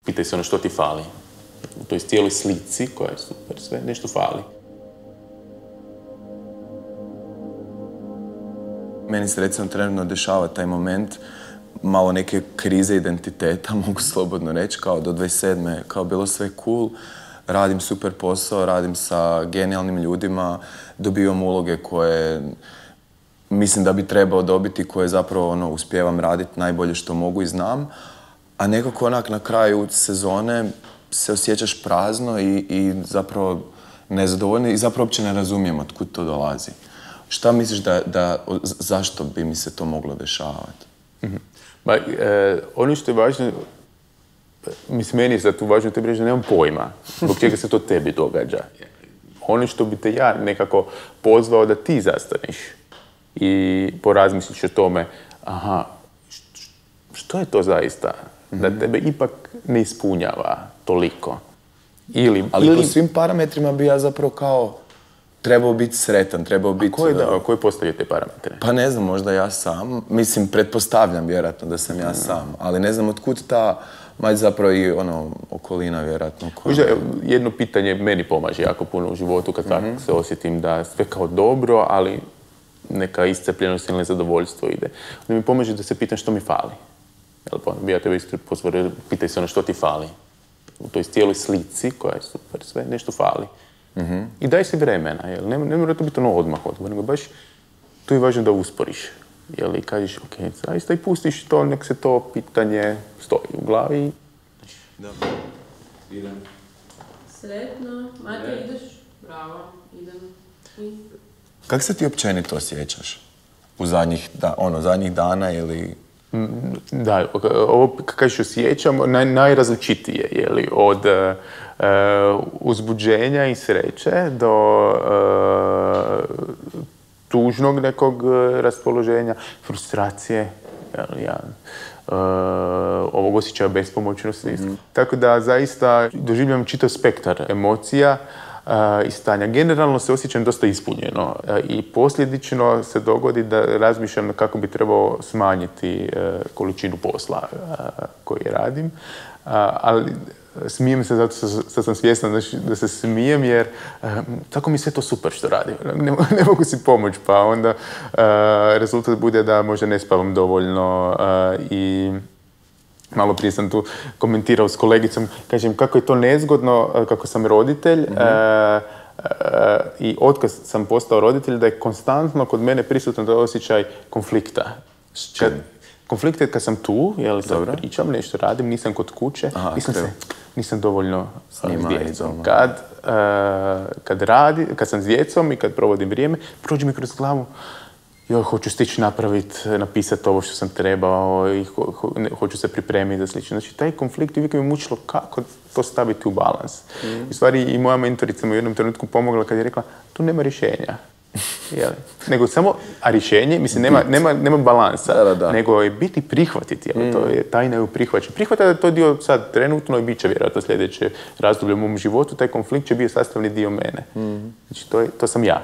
Pitaj se ono što ti fali. U toj cijeloj slici koja je super, sve nešto fali. Meni se recimo trenutno dešava taj moment malo neke krize identiteta, mogu slobodno reći, kao do 27. kao bilo sve cool, radim super posao, radim sa genijalnim ljudima, dobivam uloge koje mislim da bi trebao dobiti, koje zapravo uspijevam raditi najbolje što mogu i znam, a nekako onak na kraju sezone se osjećaš prazno i zapravo nezadovoljno i zapravo uopće ne razumijem od kud to dolazi. Šta misliš zašto bi mi se to moglo dešavati? Ono što je važno, mislim, meni je sad tu važno tebi reći da nemam pojma zbog čega se to tebi događa. Ono što bi te ja nekako pozvao da ti zastaneš i porazmisliš o tome, aha, što je to zaista da tebe ipak ne ispunjava toliko? Ali po svim parametrima bi ja zapravo kao trebao biti sretan, trebao biti... A koji postavlja te parametre? Pa ne znam, možda ja sam. Mislim, pretpostavljam vjerojatno da sam ja sam, ali ne znam otkud ta, zapravo i okolina vjerojatno. Možda jedno pitanje meni pomaže jako puno u životu kad tako se osjetim da sve kao dobro, ali neka iscrpljenost ili nezadovoljstvo ide. Onda mi pomaže da se pitam što mi fali. Ja tebe isto pozvorio, pitaj se ono što ti fali. U toj cijeloj slici koja je super, sve nešto fali. I daj si vremena, jel? Ne mora to biti odmah odgovor, nego baš tu je važno da usporiš. Jel? I kažeš, ok, zaista i pustiš to, nek se to pitanje stoji u glavi. Da. Idem. Sretno. Mate, ideš? Bravo, idem. Kako se ti općenito osjećaš? U zadnjih dana ili... Da, ovo kažeš osjećam, najrazličitije, jeli, od uzbuđenja i sreće do tužnog nekog raspoloženja, frustracije, ovog osjećaja bespomoćnosti. Tako da zaista doživljam čitav spektar emocija i stanja. Generalno se osjećam dosta ispunjeno i posljedično se dogodi da razmišljam kako bi trebao smanjiti količinu posla koji radim, ali smijem se zato što sam svjesna da se smijem jer tako mi sve to super što radim. Ne mogu si pomoći, pa onda rezultat bude da možda ne spavam dovoljno i malo prije sam tu komentirao s kolegicom, kažem kako je to nezgodno kako sam roditelj i otkad sam postao roditelj da je konstantno kod mene prisutan taj osjećaj konflikta. Konflikt je kad sam tu, sad pričam, nešto radim, nisam kod kuće, nisam dovoljno s djecom. Kad sam s djecom i kad provodim vrijeme, prođe mi kroz glavu, hoću stići napisati ovo što sam trebao i hoću se pripremiti za slično. Znači, taj konflikt uvijek mi mučilo kako to staviti u balans. U stvari, i moja mentorica mi u jednom trenutku pomogla kad je rekla, tu nema rješenja. Nego samo, a rješenje, mislim, nema balansa, nego je biti prihvatiti. To je tajna u prihvaćanju. Prihvata da je to dio sad trenutno i bit će vjerojatno sljedeće razdoblje u mom životu, taj konflikt će biti sastavni dio mene. Znači, to sam ja.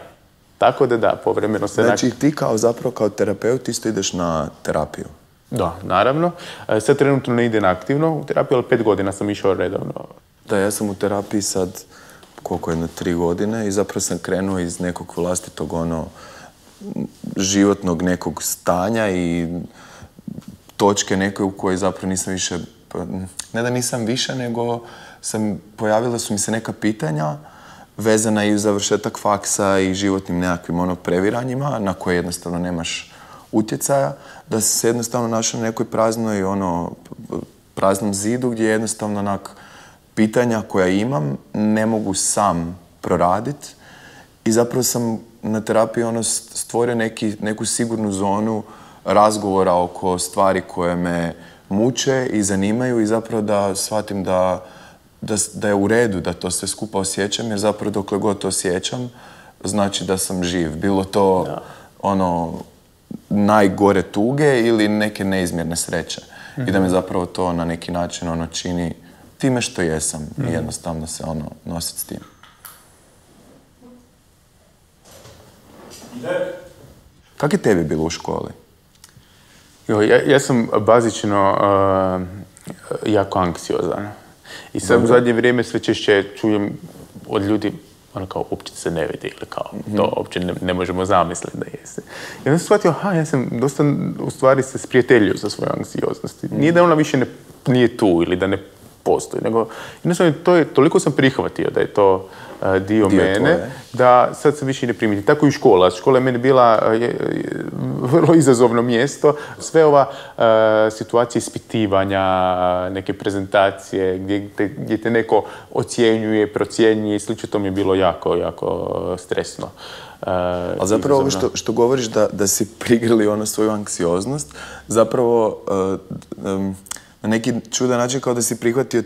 Tako da, povremeno se... Znači, ti zapravo kao terapeut isto ideš na terapiju? Da, naravno. Sad trenutno ne idem aktivno u terapiju, ali 5 godina sam išao redovno. Da, ja sam u terapiji sad, koliko je, 3 godine i zapravo sam krenuo iz nekog vlastitog životnog nekog stanja i točke neke u kojoj zapravo nisam više... Ne da nisam više, nego pojavila su mi se neka pitanja vezana i uz završetak faksa i životnim nekakvim previranjima na koje jednostavno nemaš utjecaja, da si se jednostavno našao na nekoj praznom zidu gdje jednostavno pitanja koja imam ne mogu sam proraditi i zapravo sam na terapiji stvorio neku sigurnu zonu razgovora oko stvari koje me muče i zanimaju i zapravo da shvatim da je u redu da to sve skupa osjećam, jer zapravo dokle god to osjećam, znači da sam živ. Bilo to najgore tuge ili neke neizmjerne sreće. I da me zapravo to na neki način čini time što jesam i jednostavno se nositi s tim. Kako je tebi bilo u školi? Ja sam bazično jako anksiozan. I sad u zadnje vrijeme sve češće čujem od ljudi, ono kao, uopće se ne vidi ili kao, to uopće ne možemo zamisliti da jeste. I onda sam shvatio, ja sam dosta u stvari se sprijateljio sa svojom anksioznosti. Nije da ona više nije tu ili da ne postoji, nego jednostavno toliko sam prihvatio da je to dio mene, tvoje. Da sad se više i ne primiti. Tako i škola. Škola je meni bila vrlo izazovno mjesto. Sve ova situacije ispitivanja, neke prezentacije, gdje te neko ocjenjuje, procjenjuje i slično, to mi je bilo jako, jako stresno. Ali zapravo ovo što govoriš da si prigrli ono svoju anksioznost, zapravo na neki čudan način kao da si prihvatio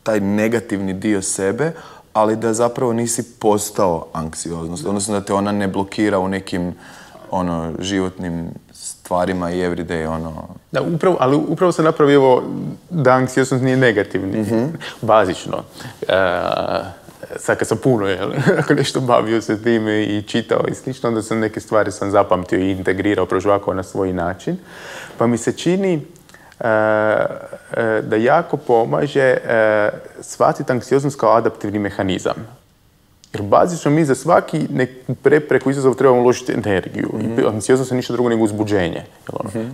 taj negativni dio sebe, ali da zapravo nisi postao anksioznost, odnosno da te ona ne blokira u nekim životnim stvarima i everyday, Da, ali upravo sam napravio da anksioznost nije negativni, bazično. Sad kad sam puno, ako nešto bavio se time i čitao i slično, onda sam neke stvari zapamtio i integrirao, prožvakao na svoj način. Pa mi se čini da jako pomaže shvatiti anksioznost kao adaptivni mehanizam. Jer bazično mi za svaki prepreku izazov trebamo uložiti energiju. Anksioznost je ništa drugo nego uzbuđenje.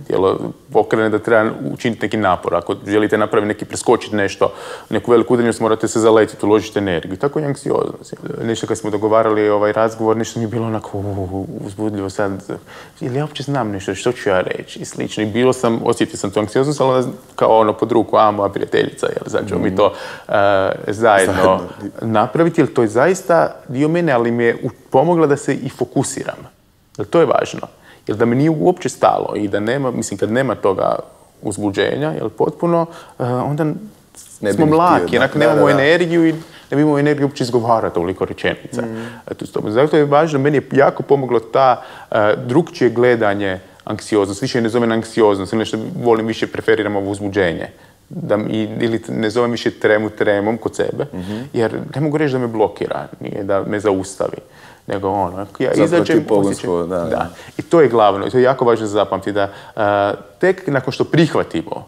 Tijelo pokrene da treba učiniti neki napor. Ako želite napraviti neki, preskočiti nešto, neku veliku udaljenost, morate se zaletiti, uložiti energiju. Tako je anksioznost. Nešto kad smo dogovarali ovaj razgovor, nešto mi je bilo onako uzbudljivo sad. Ili ja uopće znam nešto, što ću ja reći i slično. I osjetio sam tu anksioznost, ali kao pod ruku, moja prijateljica, sad ćemo mi to zajedno napraviti, jer to je zaista dio mene, ali mi je pomogla da se i fokusiram. Jer to je važno. Jer da mi nije uopće stalo i da nema, mislim, kad nema toga uzbuđenja, jer potpuno, onda smo mlaki, nemamo energiju i ne bi imamo energiju uopće izgovarati toliko rečenica. Zato je važno, meni je jako pomoglo ta drukčije gledanje anksioznost. Više ne zovem anksioznost, ili nešto volim, više preferiram ovo uzbuđenje. Ili ne zovem više tremom kod sebe, jer ne mogu reći da me blokira, nije da me zaustavi. Nego ja izađem, osjećam. Da. I to je glavno, i to je jako važno zapamtiti, da tek nakon što prihvatimo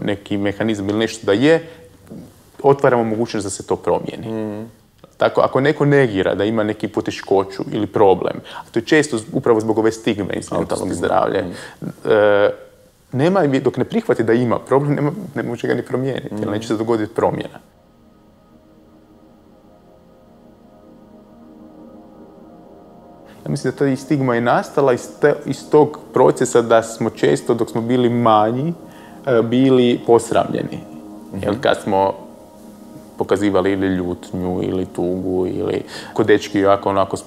neki mehanizam ili nešto da je, otvaramo mogućnost da se to promijeni. Tako, ako neko negira da ima neki poteškoću ili problem, a to je često upravo zbog ove stigme iz mentalnog zdravlja, dok ne prihvati da ima problem, ne može ga ni promijeniti, jer neće se dogoditi promjena. Ja mislim da ta stigma je nastala iz tog procesa da smo često, dok smo bili manji, bili posramljeni. Jer kad smo pokazivali ili ljutnju, ili tugu, ili kod dečki,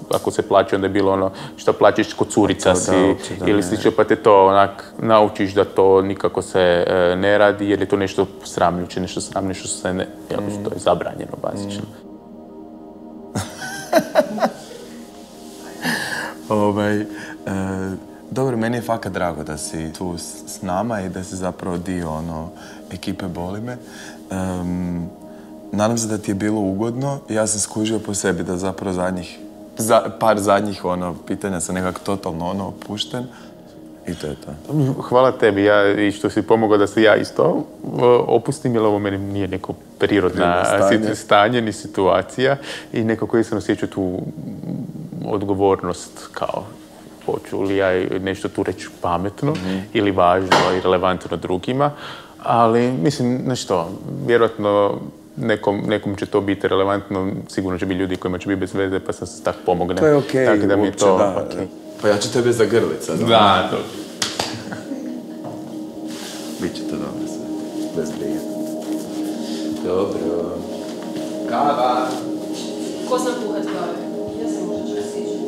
ako se plaće, onda je bilo što plaćeš kod curica si, ili slično, pa te to naučiš da to nikako se ne radi, jer je to nešto sramljuće, nešto sramlje, što se ne, što je zabranjeno, bazično. Dobro, meni je fakat drago da si tu s nama i da si zapravo dio ekipe Boli me. Nadam se da ti je bilo ugodno. Ja sam skužio po sebi da zapravo par zadnjih pitanja sam nekako totalno opušten. I to je to. Hvala tebi i što si pomogao da se ja isto opustim, jer ovo meni nije neko prirodna stanje ni situacija i neko koji sam osjećao tu odgovornost kao hoću li ja nešto tu reći pametno ili važno i relevantno drugima, ali mislim, nešto, vjerojatno nekom će to biti relevantno, sigurno će biti ljudi kojima će biti bez veze, pa sam se tako pomogne. To je okej, tako da mi je to okay. Pa ja ću tebe zagrlit sad. Da, to. Biće to dobro sve, bez brige. Dobro. Kava. Ko zna kuhat kave? Ja sam možda čak sjećam.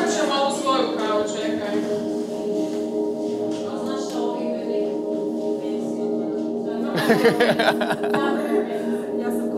Ja ću malo svoju kavu, čekaj. A znaš što ovih ne nekako? Ja sam